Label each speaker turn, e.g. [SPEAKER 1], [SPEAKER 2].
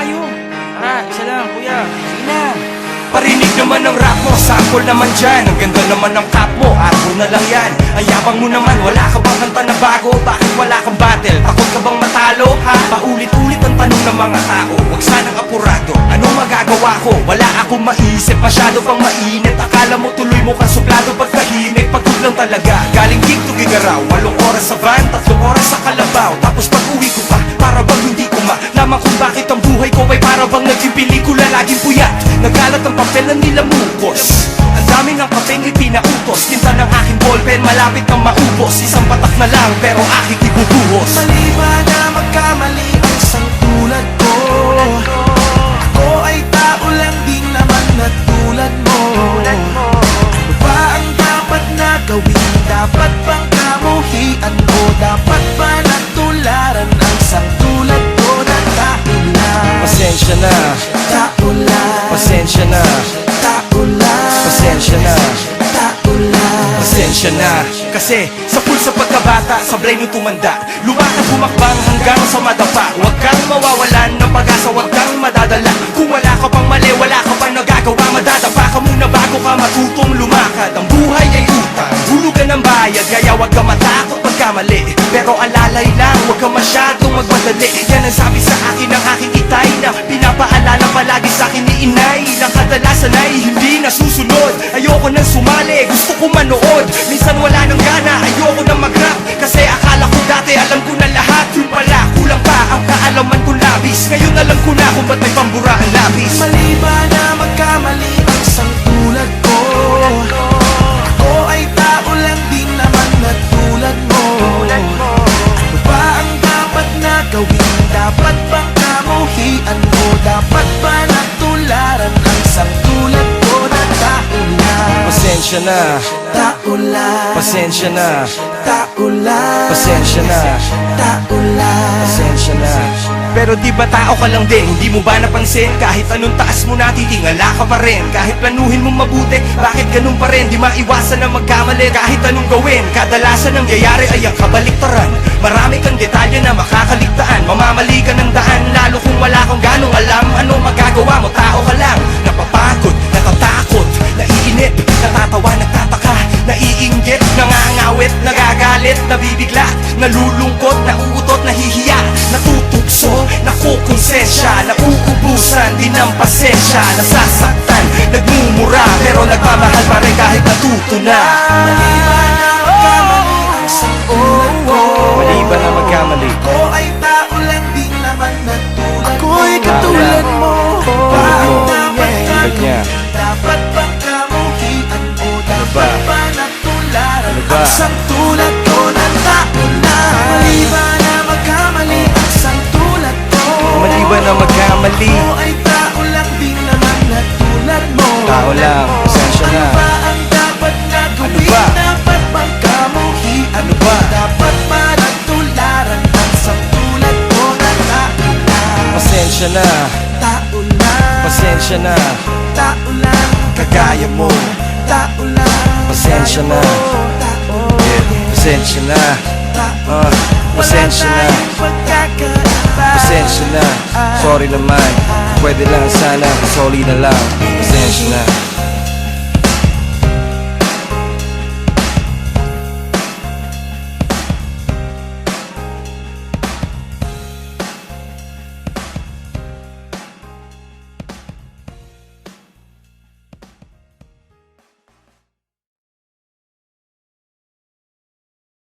[SPEAKER 1] tayo. Tara, isa lang, kuya. Sige na.
[SPEAKER 2] Parinig naman ng rap mo, sample naman dyan. Ang ganda naman ng cap mo, arbo na lang yan. Ang yabang mo naman, wala ka bang kanta na bago? Bakit wala kang battle? Takot ka bang matalo, ha? Paulit-ulit ang tanong ng mga tao, huwag sanang apurado. Ano magagawa ko? Wala akong maisip, masyado pang mainit. Akala mo tuloy mo kang suplado pagkahimik. Pagod lang talaga, galing gig to gigaraw. 8 oras sa van, 3 oras sa Kalabaw. Tapos pag uwi ko pa, para bang hindi ko malaman kung bakit ang buhay ko ay para bang naging pelikula, laging puyat. Nagalat ang papel na nilamukos. Ang dami ng kapeng ipinautos. Tinta ng aking ballpen, malapit kang maubos. Isang patak na lang, pero aking ibubuhos.
[SPEAKER 3] Mali ba na magkamali ang isang tulad ko? Ako ay tao lang din naman na tulad mo. Ano ba ang dapat na gawin? Dapat bang kamuhian mo? Dapat ba natularan ang isang tulad ko na tao lang?
[SPEAKER 2] Pasensya na,
[SPEAKER 3] Tao lang,
[SPEAKER 2] pasensya na,
[SPEAKER 3] tao lang,
[SPEAKER 2] pasensya na,
[SPEAKER 3] tao lang.
[SPEAKER 2] pasensya na. Kasi sa pulsa pagkabata, sa brain yung tumanda. Lumakad bumakbang hanggang sa madapa. Huwag kang mawawalan ng pag-asa, huwag kang madadala. Kung wala ka pang mali, wala ka pang nagagawa, madadapa ka muna bago ka matutong lumakad. Ang buhay ay utang, hulugan ng bayad, kaya huwag ka matakot pagkamali. Pero alalay lang, huwag ka masyadong magmadali. Yan ang sabi sa akin ng aking itay, na pinapaalala palagi sa akin ni inay. Lang kadalasan ay hindi nasusunod. Ayoko nang sumali, gusto ko manood. Minsan wala nang gana, ayoko nang mag-rap. Kasi akala ko dati alam ko na lahat. Yun pala, kulang pa ang kaalaman ko labis. Ngayon alam ko na kung ba't may pambura ang labis.
[SPEAKER 3] Mali ba na magkamali ang isang tulad ko? Ako ay tao lang din naman na tulad mo. Ano ba ang dapat na gawin? Dapat bang kamuhian mo? Dapat ba natularan ang isang tulad ko na tao lang?
[SPEAKER 2] Pasensya na,
[SPEAKER 3] Tao lang,
[SPEAKER 2] pasensya na,
[SPEAKER 3] tao lang,
[SPEAKER 2] pasensya na,
[SPEAKER 3] tao lang.
[SPEAKER 2] pasensya na. Pero di ba tao ka lang din? Hindi mo ba napansin? Kahit anong taas mo na, titingala ka pa rin. Kahit planuhin mong mabuti, bakit ganun pa rin? Di maiwasan na magkamali kahit anong gawin. Kadalasan ang yayari ay ang kabaliktaran. Marami kang detalye na makakaligtaan. Mamamali ka ng daan, lalo kung wala kang ganong alam. Ano magagawa mo? Tao ka lang. Napapagod, natatakot, naiinip, natatawa, nagtataka, naiinggit, nangangawit, nagagalit, nabibigla, nalulungkot, nauutot, nahihiya, natutukso, nakukonsensya, nauubusan din ng pasensya, nasasaktan, nagmumura, pero nagmamahal pa rin kahit natuto na.
[SPEAKER 3] Mali ba na magkamali ang isang tulad ko?
[SPEAKER 2] Mali ba na magkamali?
[SPEAKER 3] Ako ay tao lang din naman na tulad mo.
[SPEAKER 2] Ako'y katulad
[SPEAKER 3] mo. Ba ang
[SPEAKER 2] Oo,
[SPEAKER 3] dapat
[SPEAKER 2] tulad niya.
[SPEAKER 3] gagawin? Dapat bang kamuhian mo? Dapat
[SPEAKER 2] ba?
[SPEAKER 3] ba natularan
[SPEAKER 2] Ano ba?
[SPEAKER 3] ang isang tulad ko na tao lang? Mali ba na magkamali ang isang tulad ko?
[SPEAKER 2] Mali ba na magkamali?
[SPEAKER 3] Ako ay tao lang din naman na tulad mo.
[SPEAKER 2] Tao lang, pasensya na.
[SPEAKER 3] Ano ba ang dapat na
[SPEAKER 2] Ano
[SPEAKER 3] gawin?
[SPEAKER 2] ba?
[SPEAKER 3] Dapat bang kamuhian
[SPEAKER 2] Ano ba?
[SPEAKER 3] Dapat ba natularan ang isang tulad ko na tao lang?
[SPEAKER 2] Pasensya na,
[SPEAKER 3] Tao lang,
[SPEAKER 2] pasensya na,
[SPEAKER 3] tao lang,
[SPEAKER 2] kagaya mo.
[SPEAKER 3] tao lang,
[SPEAKER 2] Pasensya na.
[SPEAKER 3] tao,
[SPEAKER 2] Pasensya na,
[SPEAKER 3] tao.
[SPEAKER 2] pasensya na,
[SPEAKER 3] Wala tayong pagkakaiba.
[SPEAKER 2] pasensya na. Sorry naman, pwede lang sana, sorry na lang. Pasensya na.